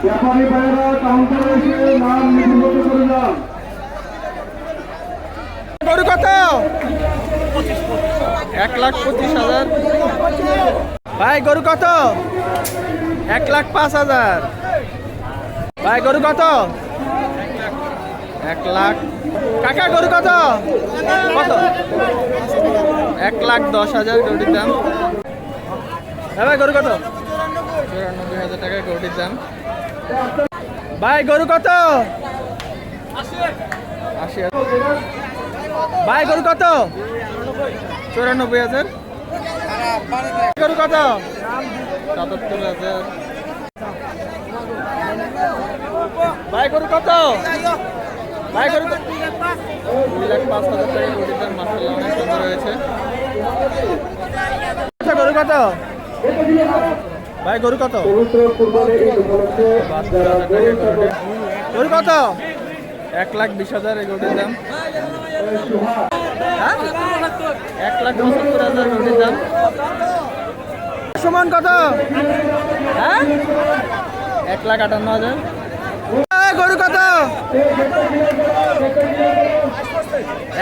ব্যাপারী ভাইয়েরা কাউন্টারে এসে নাম লিপিবদ্ধ করে যান। গরু কত? 1,25,000। ভাই গরু কত? 1,05,000। ভাই গরু কত? 1 লাখ। কাকা গরু কত? কত? 1,10,000 গরুটির দাম। হ্যাঁ ভাই গরু কত? 94,000 টাকা গরুটির দাম। ভাই গরু কত? 80,000। ভাই গরু কত? 94,000। গরু কত? 77,000। ভাই গরু কত? ভাই গরু 2,05,000 টাকা গরুর দাম। মাশাআল্লাহ অনেক সুন্দর হয়েছে। আচ্ছা গরু কত? ভাই গরু কত? গরু কত? 1,20,000 এই গরুটির দাম। 1,75,000 গরুটির দাম। সমান কত? হ্যাঁ 1,58,000। গরু কত?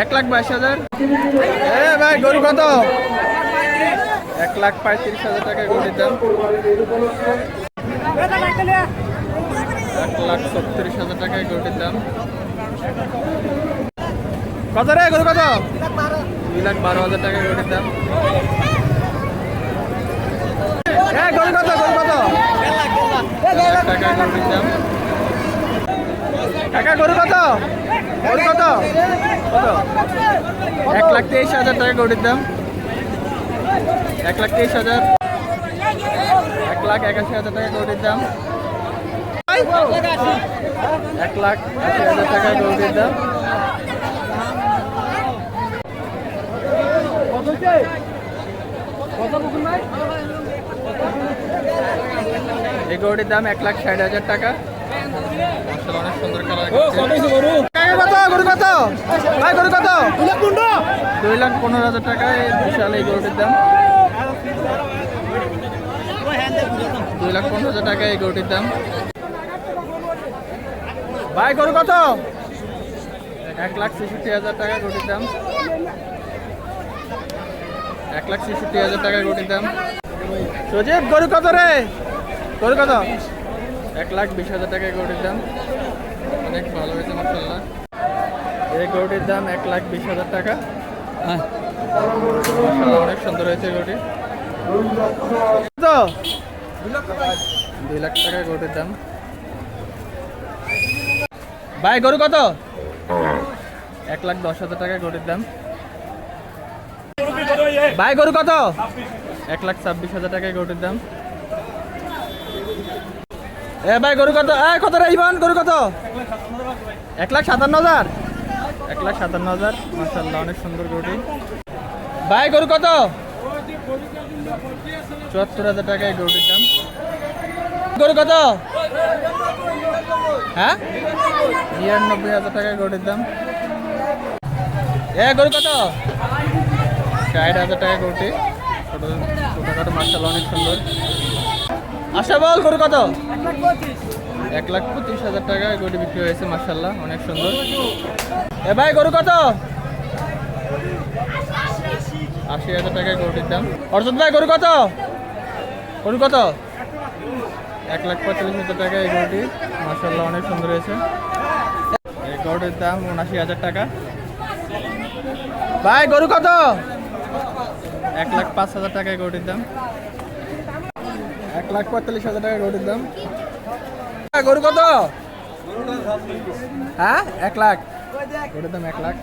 1,22,000। ভাই গরু কত? 1,35,000 টাকা গরুটির দাম। 1,36,000 টাকা গরুটির দাম। কত রে গরু কত? 2,12,000 টাকা গরুটির দাম। গরু কত? গরু কত? 1,00,000 টাকা গরুটির দাম। কাকা গরু কত? গরু কত? কত? 1,23,000 টাকা গরুটির দাম। 1,23,000। 1,81,000 টাকা গরুটির দাম। 1,80,000 টাকা গরুটির দাম। এই গরুটির দাম 1,60,000 টাকা। অনেক সুন্দর কালার। গরু কত? ভাই গরু কত? 2,15,000 টাকা বিশাল এই গরুটির দাম। 2,15,000 টাকা এই গরুটির দাম। ভাই গরু কত? 1,66,000 টাকা গরুটির দাম। 1,66,000 টাকা গরুটির দাম। সজীব গরু কত রে? গরু কত? 1,20,000 টাকা গরুটির দাম। অনেক ভালো হয়েছে মাশাআল্লাহ। এই গরুটির দাম 1,20,000 টাকা। মাশাআল্লাহ অনেক সুন্দর হয়েছে গরুটি। কত? 2 লাখ টাকা গরুটির দাম। ভাই গরু কত? 1,10,000 টাকা গরুটির দাম। ভাই গরু কত? 1,26,000 টাকা গরুটির দাম। ভাই গরু কত? কত রে ইভান গরু কত? 1,57,000। 1,57,000। মাশাআল্লাহ অনেক সুন্দর গরুটি। ভাই গরু কত? 74,000 টাকা এই গরুটির দাম। গরু কত? হ্যাঁ 99,000 টাকা গরুটির দাম। গরু কত? 60,000 টাকা গরুটি। ছোটখাটো মাশাআল্লাহ অনেক সুন্দর। আশা বল গরু কত? 1,25,000 টাকা গরুটি বিক্রি হয়েছে মাশাআল্লাহ অনেক সুন্দর। ভাই গরু কত? 80,000 টাকা গরুটির দাম। অর্জুন ভাই গরু কত? গরু কত? 1,45,000 টাকা এই গরুটি মাশাআল্লাহ অনেক সুন্দর হয়েছে। এই গরুটির দাম 79,000 টাকা। ভাই গরু কত? 1,05,000 টাকা এই গরুটির দাম। 1,45,000 টাকা গরুটির দাম। গরু কত? হ্যাঁ 1 লাখ। গরুর দাম 1 লাখ।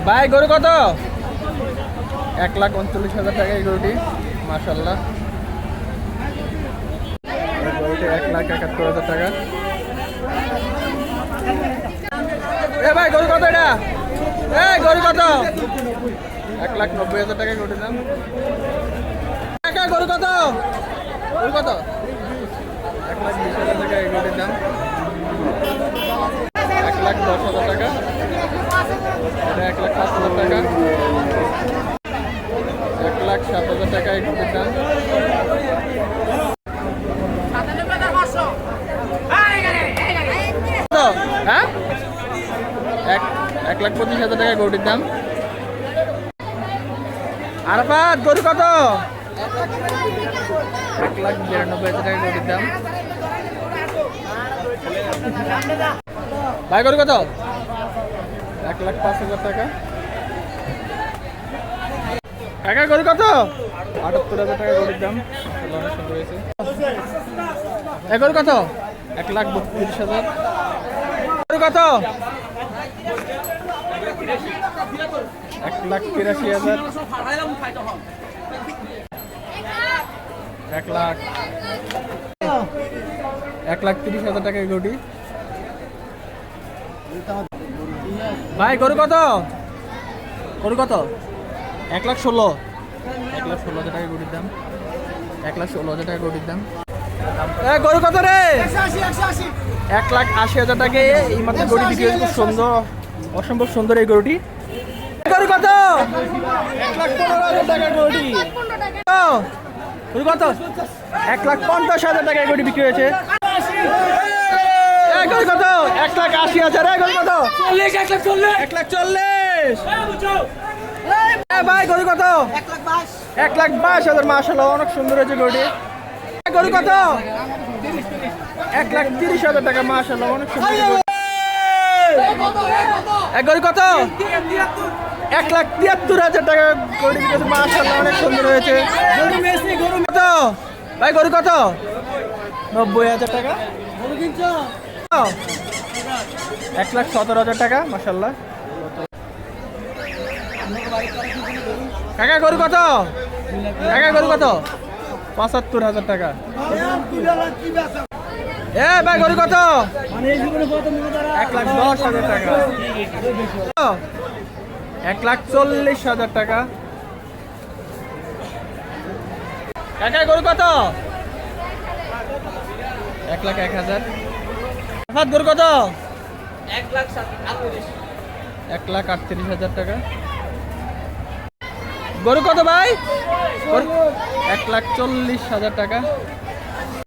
ভাই গরু কত? 1,39,000 টাকা এই গরুটি মাশাআল্লাহ। গরুটি 1,71,000 টাকা। ভাই গরু কত এটা? গরু কত? 1,90,000 টাকা গরুটির দাম। গরু কত? গরু কত? 1,20,000 টাকা এই গরুটির দাম। 1,10,000 টাকা। এটা 1,05,000 টাকা। 1,07,000 টাকা এই গরুটির দাম। 1,25,000 টাকা গরুটির দাম। আরাফাত গরু কত? 1,92,000 টাকা গরুটির দাম। ভাই গরু কত? 1,05,000 টাকা। কাকা গরু কত? 78,000 টাকা গরুর দাম। অনেক সুন্দর হয়েছে। এ গরু কত? 1,32,000। গরু কত? 1,83,000। 1,30,000 টাকা গরুটি। ভাই গরু কত? গরু কত? 1,16,000। 1,16,000 টাকা গরুর দাম। 1,16,000 টাকা গরুর দাম। এ গরু কত রে? 1,80,000 টাকা এই মাত্র গরু বিক্রি হয়েছে। খুব সুন্দর, অসম্ভব সুন্দর এই গরুটি। গরু কত? 1,15,000 টাকা গরুটি। গরু কত? 1,50,000 টাকা গরুটি বিক্রি হয়েছে। এই গরু কত? 1,80,000। এই গরু কত? 1,40,000। ভাই গরু কত? 1,22,000। মাশাআল্লাহ অনেক সুন্দর হয়েছে গরুটি। গরু কত? 1,30,000 টাকা। মাশাআল্লাহ অনেক সুন্দর গরু। গরু কত? 1,73,000 টাকা গরু বিক্রি। মাশাআল্লাহ অনেক সুন্দর হয়েছে। গরু কত? ভাই গরু কত? 90,000 টাকা। 1,17,000 টাকা। মাশাআল্লাহ। কাকা গরু কত? কাকা গরু কত? 75,000 টাকা। এ ভাই গরু কত? 1,10,000 টাকা। 1,40,000 টাকা। কাকা গরু কত? 1,01,000। গরু কত? 1,38,000 টাকা। গরু কত ভাই? 1,40,000 টাকা।